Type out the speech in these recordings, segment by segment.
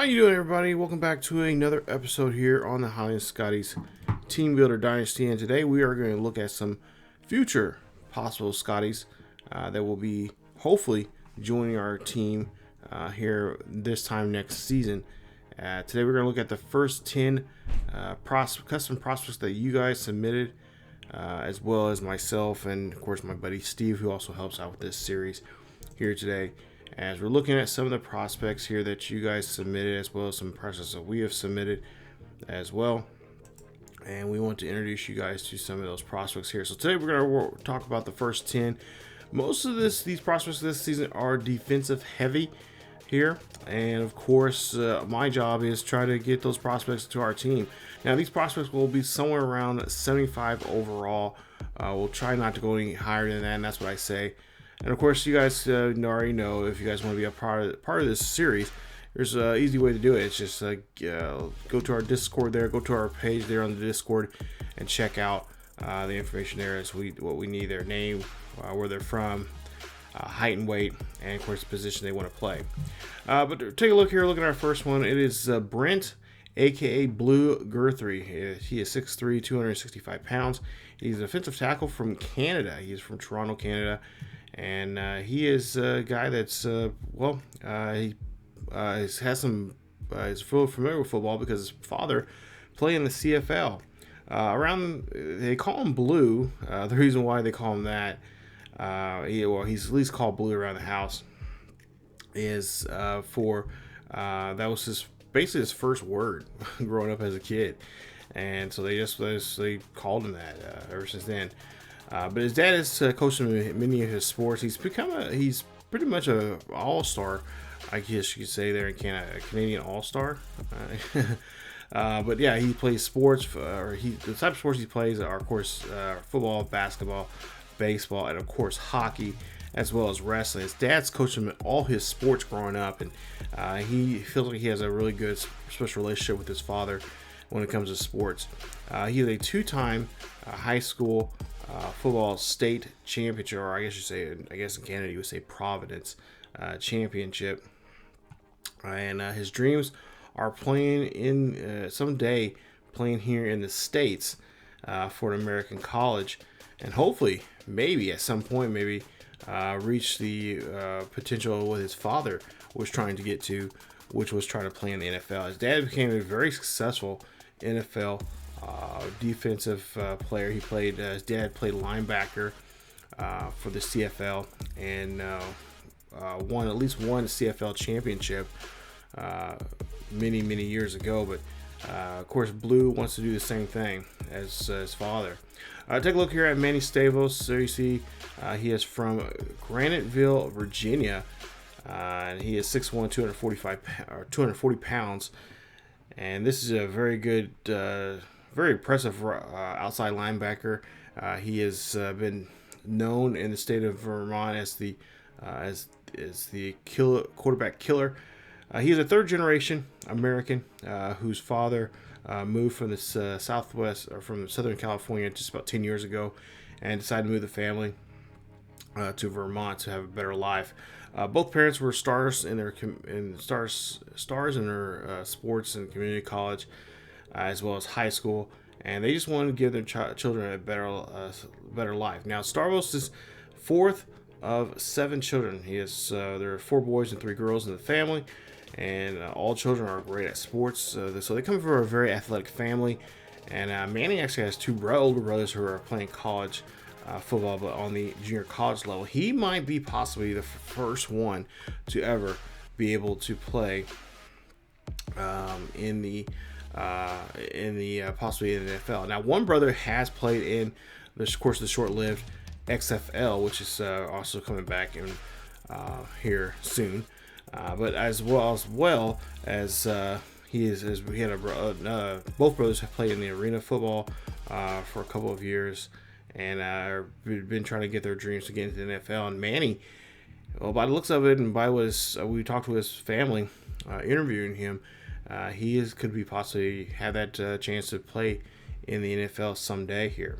How you doing, everybody? Welcome back to another episode here on the Holly and Scotties Team Builder Dynasty. And today we are going to look at some future possible Scotties that will be hopefully joining our team here this time next season. Today we're going to look at the first 10 custom prospects that you guys submitted, as well as myself and, of course, my buddy Steve, who also helps out with this series here today. As we're looking at some of the prospects here that you guys submitted, as well as some prospects that we have submitted as well. And we want to introduce you guys to some of those prospects here. So today we're going to talk about the first 10. Most of these prospects this season are defensive heavy here. And of course, my job is try to get those prospects to our team. Now, these prospects will be somewhere around 75 overall. We'll try not to go any higher than that, and that's what I say. And of course, you guys already know, if you guys want to be a part of this series, there's an easy way to do it. It's just go to our Discord there, go to our page there on the Discord, and check out the information there as what we need: their name, where they're from, height and weight, and of course the position they want to play. But take a look here. Look at our first one. It is Brent, aka Blue Guthrie. He is 6'3", 265 pounds. He's an offensive tackle from Canada. He's from Toronto, Canada. And he is a guy that's, he's familiar with football because his father played in the CFL. They call him Blue. The reason why they call him that, he's at least called Blue around the house, is that was basically his first word growing up as a kid. And so they called him that ever since then. But his dad has coached him in many of his sports. He's pretty much an all-star, I guess you could say, there in Canada, a Canadian all-star. But yeah, he plays sports. The type of sports he plays are, of course, football, basketball, baseball, and of course hockey, as well as wrestling. His dad's coached him in all his sports growing up, and he feels like he has a really good special relationship with his father when it comes to sports. He is a two-time high school football state championship, or I guess in Canada you would say Providence championship. And his dreams are playing someday here in the States for an American college, and hopefully, maybe at some point, reach the potential what his father was trying to get to, which was trying to play in the NFL. His dad became a very successful NFL defensive player. His dad played linebacker for the CFL and won at least one CFL championship many years ago. But of course, Blue wants to do the same thing as his father. Take a look here at Manny Stavos. So you see he is from Graniteville, Virginia, and he is 6'1", 240 pounds. And this is a very good, very impressive outside linebacker. He has been known in the state of Vermont as the quarterback killer. He is a third-generation American whose father moved from the Southwest, or from Southern California, just about 10 years ago, and decided to move the family to Vermont to have a better life. Both parents were stars in their sports and community college, as well as high school, and they just wanted to give their children a better life. Now, Stavros is fourth of 7 children. There are 4 boys and 3 girls in the family, and all children are great at sports. So they come from a very athletic family. And Manny actually has 2 older brothers who are playing college football, but on the junior college level. He might be possibly the first one to ever be able to play possibly in the NFL. Now, one brother has played in, of course, the short-lived XFL, which is also coming back in here soon. But as well as both brothers have played in the arena football for a couple of years, and been trying to get their dreams to get into the NFL. And Manny, well, by the looks of it, and by what we talked to his family, interviewing him, could be possibly have that chance to play in the NFL someday here.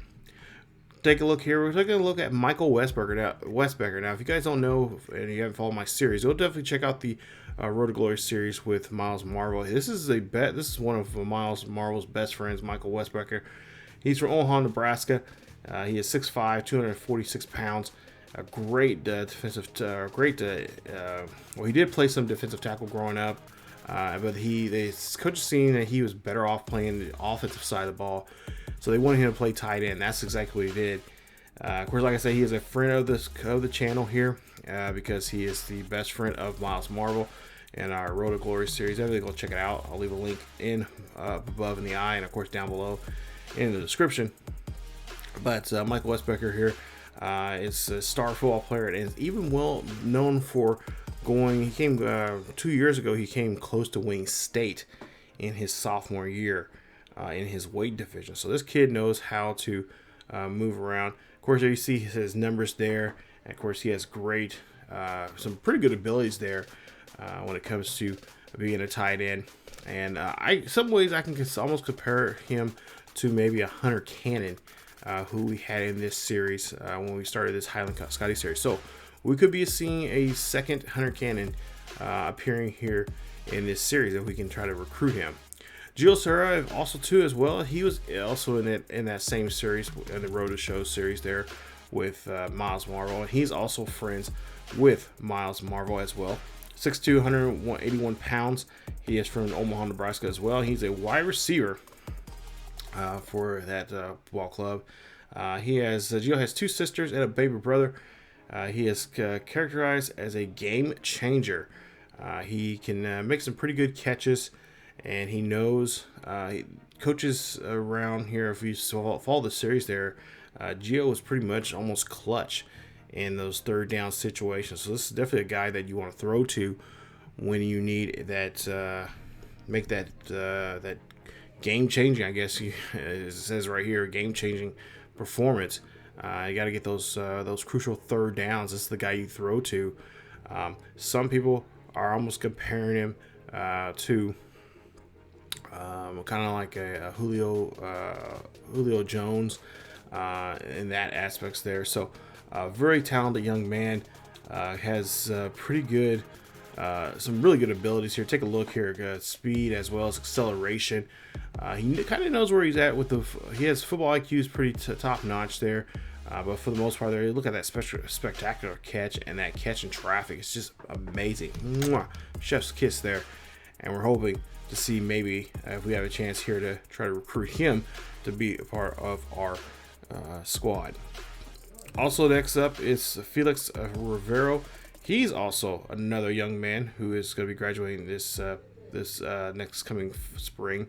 Take a look here. We're taking a look at Michael Westbecker. Now, if you guys don't know and you haven't followed my series, you'll definitely check out the Road to Glory series with Miles Marvel. This is one of Miles Marvel's best friends, Michael Westbecker. He's from Omaha, Nebraska. He is 6'5", 246 pounds. A great defensive, well, he did play some defensive tackle growing up, but the coach seen that he was better off playing the offensive side of the ball, so they wanted him to play tight end. That's exactly what he did. Of course, like I said, he is a friend of the channel here because he is the best friend of Miles Marvel in our Road to Glory series. Everybody go check it out. I'll leave a link up above in the eye, and of course down below in the description. But Michael Westbecker here is a star football player and is even well known for he came 2 years ago, he came close to winning state in his sophomore year in his weight division. So this kid knows how to move around. Of course, there you see his numbers there. And of course, he has some pretty good abilities there when it comes to being a tight end. And some ways I can almost compare him to maybe a Hunter Cannon, who we had in this series when we started this Highland Scotty series. So we could be seeing a second Hunter Cannon appearing here in this series if we can try to recruit him. Gio Serra also too as well. He was also in that same series, in the Road to Show series there with Miles Marvel, and he's also friends with Miles Marvel as well. 6'2", 181 pounds. He is from Omaha, Nebraska as well. He's a wide receiver for that ball club. Gio has 2 sisters and a baby brother. He is characterized as a game changer. He can make some pretty good catches, and he knows coaches around here, if you follow the series there, Gio was pretty much almost clutch in those third down situations. So this is definitely a guy that you want to throw to when you need that, make that game changing, I guess it says right here, game changing performance. You got to get those crucial third downs. This is the guy you throw to. Some people are almost comparing him to kind of like a Julio Jones in that aspects there. So very talented young man, has pretty good, some really good abilities here. Take a look here, speed as well as acceleration. He kind of knows where he's at with he has football IQ is pretty top notch there. But for the most part, there, look at that spectacular catch, and that catch in traffic. It's just amazing. Mwah! Chef's kiss there. And we're hoping to see maybe if we have a chance here to try to recruit him to be a part of our squad. Also, next up is Felix Rivero. He's also another young man who is going to be graduating this next coming spring.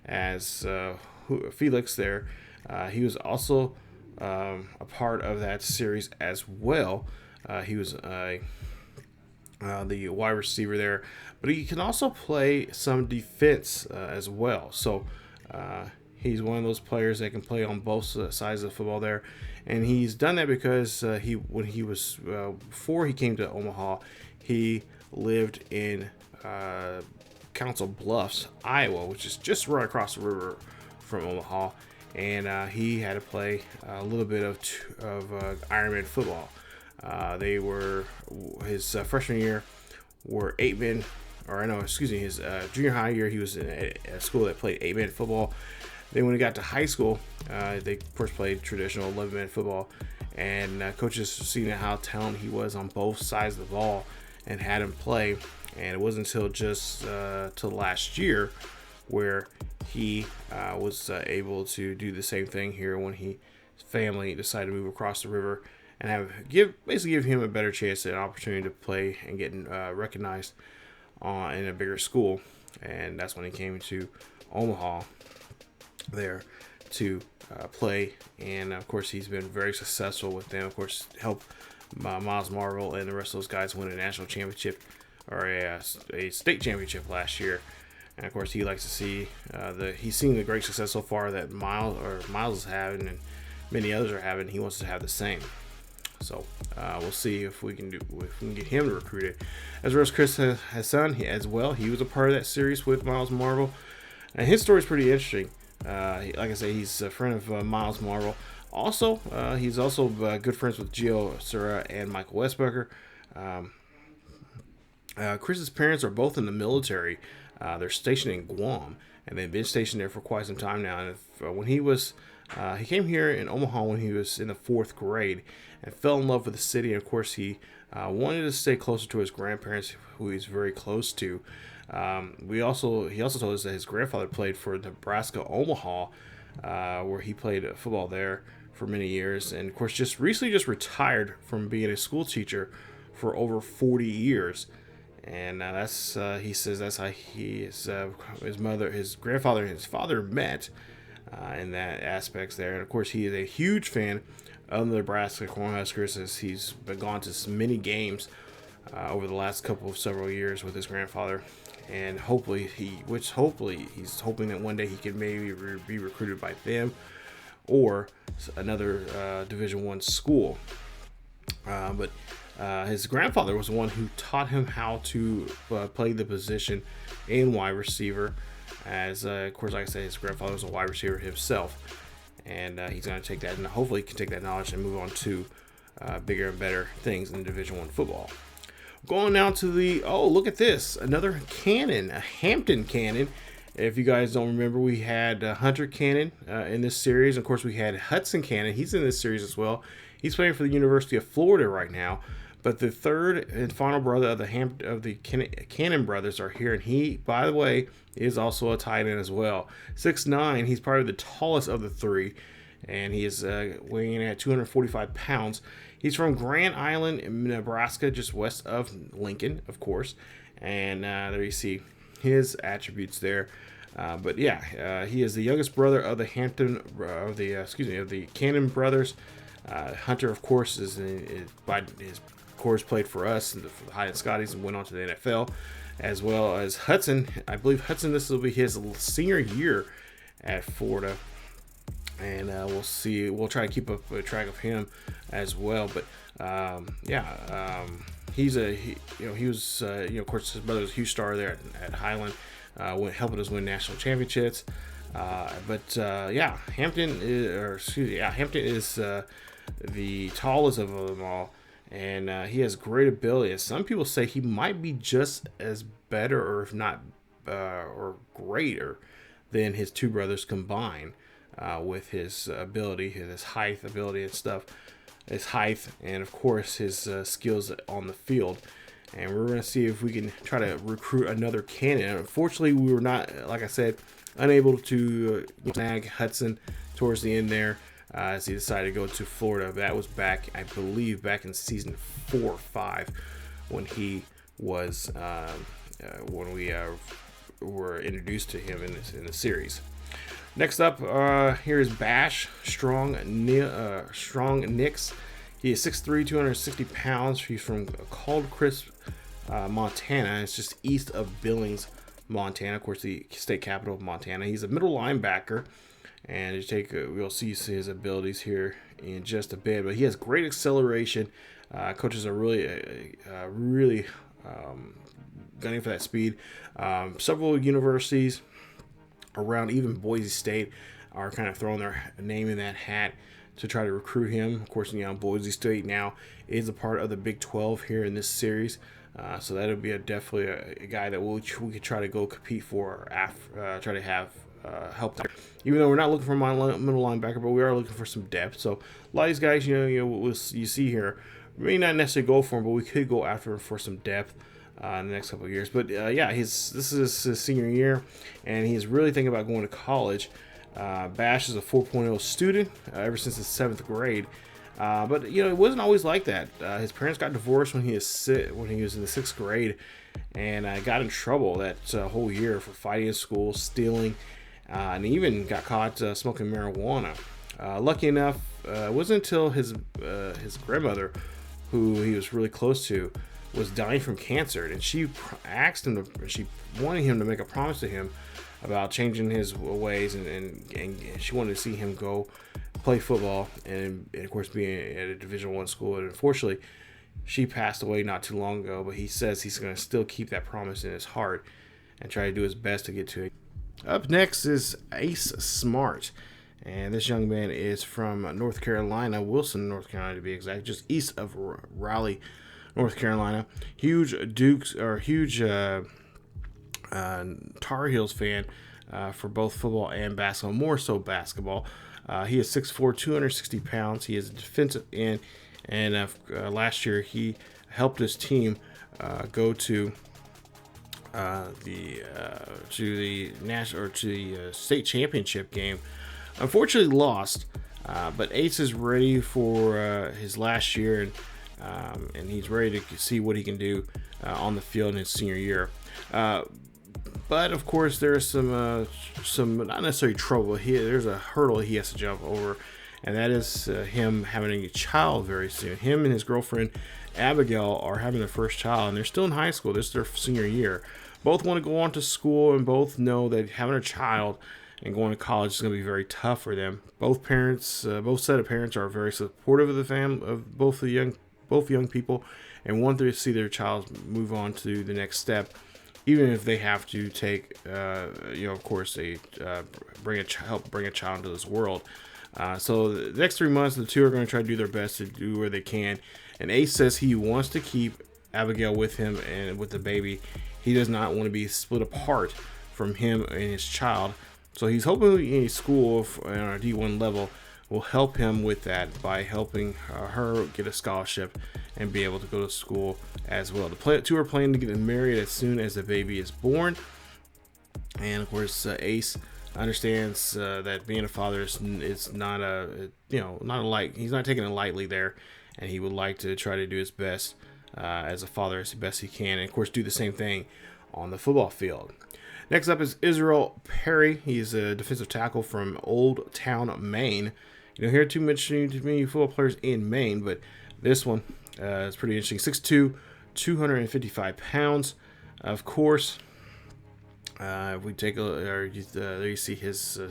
As Felix there, he was also a part of that series as well. He was the wide receiver there, but he can also play some defense as well. So he's one of those players that can play on both sides of the football there, and he's done that because before he came to Omaha, he lived in Council Bluffs, Iowa, which is just right across the river from Omaha. And he had to play a little bit of Ironman football. They were his freshman year were 8-man, his junior high year he was in a school that played 8-man football. Then when he got to high school, they of course played traditional 11-man football, and coaches seen how talented he was on both sides of the ball and had him play. And it wasn't until just till last year where he was able to do the same thing here when his family decided to move across the river and basically give him a better chance at an opportunity to play and get recognized in a bigger school. And that's when he came to Omaha there to play. And of course, he's been very successful with them. Of course, helped Miles Marvel and the rest of those guys win a national championship or a state championship last year. And of course, he likes to see he's seen the great success so far that Miles is having, and many others are having. He wants to have the same. So we'll see if we can get him recruited. As well as Chris Hassan as well. He was a part of that series with Miles Marvel, and his story is pretty interesting. Like I say, he's a friend of Miles Marvel. Also, he's also good friends with Gio Serra and Michael Westbecker. Chris's parents are both in the military. They're stationed in Guam, and they've been stationed there for quite some time now. And when he came here in Omaha when he was in the 4th grade, and fell in love with the city. And of course, he wanted to stay closer to his grandparents, who he's very close to. He also told us that his grandfather played for Nebraska Omaha, where he played football there for many years, and of course just recently retired from being a school teacher for over 40 years. And that's he says that's how his grandfather and his father met in that aspects there. And of course, he is a huge fan of the Nebraska Cornhuskers, as he's been gone to many games over the last several years with his grandfather. And hopefully he's hoping that one day he can maybe be recruited by them or another Division I school. But his grandfather was the one who taught him how to play the position in wide receiver. As of course, like I said, his grandfather was a wide receiver himself, and he's going to take that, and hopefully he can take that knowledge and move on to bigger and better things in Division I football. Going now to look at this, another cannon, a Hampton cannon. If you guys don't remember, we had Hunter Cannon in this series. Of course, we had Hudson Cannon. He's in this series as well. He's playing for the University of Florida right now. But the third and final brother of the Cannon brothers are here, and he, by the way, is also a tight end as well. 6'9", he's probably the tallest of the three, and he is weighing in at 245 pounds. He's from Grand Island, Nebraska, just west of Lincoln, of course. And there you see his attributes there. But yeah, he is the youngest brother of the Cannon brothers. Hunter, of course, played for us in the Highland Scotties and went on to the NFL, as well as Hudson. I believe Hudson, this will be his senior year at Florida, and we'll see. We'll try to keep up track of him as well. But he was of course, his brother was a huge star there at Highland, helping us win national championships. Hampton is the tallest of them all. And he has great ability. And some people say he might be just as better, or if not, or greater than his two brothers combined, with his ability, his height ability and stuff. His height, and of course his skills on the field. And we're going to see if we can try to recruit another cannon. Unfortunately, we were not, like I said, unable to snag Hudson towards the end there. As he decided to go to Florida. That was back in season 4 or 5, when he was when we were introduced to him in the series. Next up, here is Bash Strong Nix. He is 6'3", 260 pounds. He's from Caldcrisp, Montana. It's just east of Billings, Montana. Of course, the state capital of Montana. He's a middle linebacker. And we'll see his abilities here in just a bit. But he has great acceleration. Coaches are really gunning for that speed. Several universities around, even Boise State, are kind of throwing their name in that hat to try to recruit him. Of course, Boise State now is a part of the Big 12 here in this series. So that'll be definitely a guy that we could try to go compete for, try to have help. Even though we're not looking for a middle linebacker, but we are looking for some depth. So a lot of these guys, you see here, we may not necessarily go for him, but we could go after him for some depth in the next couple of years. But this is his senior year, and he's really thinking about going to college. Bash is a 4.0 student ever since his 7th grade. But it wasn't always like that. His parents got divorced when he was in the 6th grade, and got in trouble that whole year for fighting in school, stealing, and even got caught smoking marijuana. Lucky enough, it wasn't until his grandmother, who he was really close to, was dying from cancer, and she wanted him to make a promise to him about changing his ways, and she wanted to see him go play football and of course being at a Division I school. And unfortunately, she passed away not too long ago, but he says he's going to still keep that promise in his heart and try to do his best to get to it. Up next is Ace Smart, and this young man is from North Carolina, Wilson, North Carolina to be exact, just east of Raleigh, North Carolina. Huge Dukes or huge Tar Heels fan for both football and basketball, more so basketball. He is 6'4", 260 pounds. He is a defensive end, and last year he helped his team go to the national or to the state championship game. Unfortunately, lost. But Ace is ready for his last year, and he's ready to see what he can do on the field in his senior year. But of course, there's some not necessarily trouble. There's a hurdle he has to jump over, and that is him having a child very soon. Him and his girlfriend Abigail are having their first child, and they're still in high school. This is their senior year. Both want to go on to school, and both know that having a child and going to college is going to be very tough for them. Both parents, both set of parents, are very supportive of the family, of both young people, and want to see their child move on to the next step, even if they have to take, of course, they help bring a child into this world. So the next 3 months, the two are going to try to do their best to do where they can. And Ace says he wants to keep Abigail with him and with the baby. He does not want to be split apart from him and his child. So he's hoping a school on a D1 level will help him with that by helping her get a scholarship and be able to go to school as well. The two are planning to get married as soon as the baby is born. And of course, Ace understands that being a father is not he's not taking it lightly there, and he would like to try to do his best as a father as best he can, and of course do the same thing on the football field. Next up is Israel Perry. He's a defensive tackle from Old Town, Maine. You don't hear too many football players in Maine, but this one is pretty interesting. 6'2", 255 pounds. Of course, if we take a look, there you see his you'll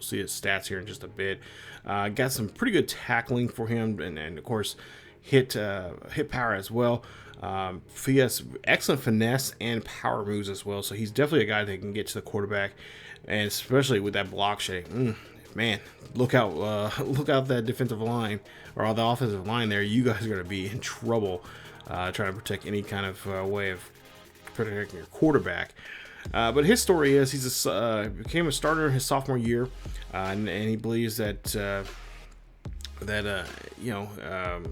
see his stats here in just a bit. Got some pretty good tackling for him, and of course hit power as well. He has excellent finesse and power moves as well, so he's definitely a guy that can get to the quarterback, and especially with that block shake. Man, look out that defensive line or the offensive line there. You guys are going to be in trouble trying to protect any kind of way of protecting your quarterback. But his story is he became a starter in his sophomore year, and he believes that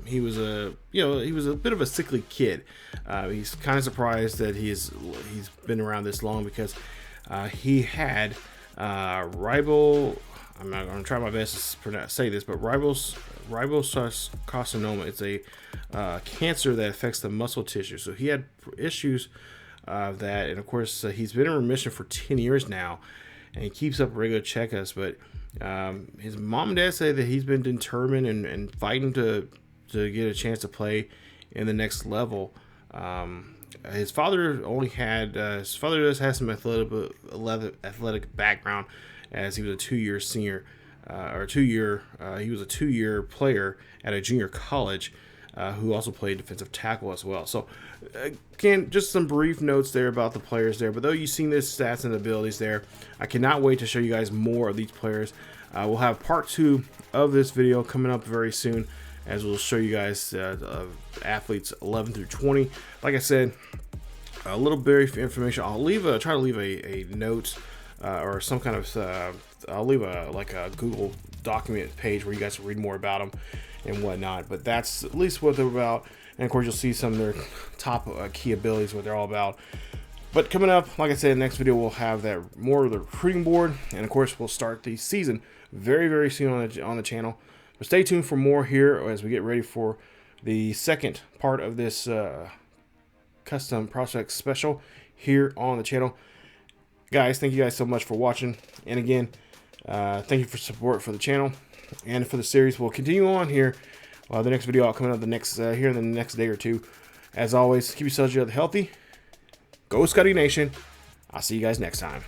he was a bit of a sickly kid. He's kind of surprised that he's been around this long because he had I'm not going to try my best to say this, but ribosarcoma. It's a cancer that affects the muscle tissue. So he had issues of that, and of course he's been in remission for 10 years now, and he keeps up regular checkups. But his mom and dad say that he's been determined and fighting to get a chance to play in the next level. His father does have some athletic background, as he was a 2-year senior, he was a 2-year player at a junior college, who also played defensive tackle as well. So again, just some brief notes there about the players there, but though you've seen the stats and abilities there, I cannot wait to show you guys more of these players. We'll have part 2 of this video coming up very soon, as we'll show you guys athletes 11 through 20. Like I said, a little brief information. I'll try to leave a note or some kind of I'll leave a Google document page where you guys can read more about them and whatnot. But that's at least what they're about. And of course, you'll see some of their top key abilities, what they're all about. But coming up, like I said, in the next video, we'll have that more of the recruiting board, and of course, we'll start the season very, very soon on the channel. But stay tuned for more here as we get ready for the second part of this custom prospect special here on the channel. Guys, thank you guys so much for watching, and again, thank you for support for the channel and for the series. We'll continue on here. The next video coming up here in the next day or two. As always, keep yourselves healthy. Go Scotty Nation. I'll see you guys next time.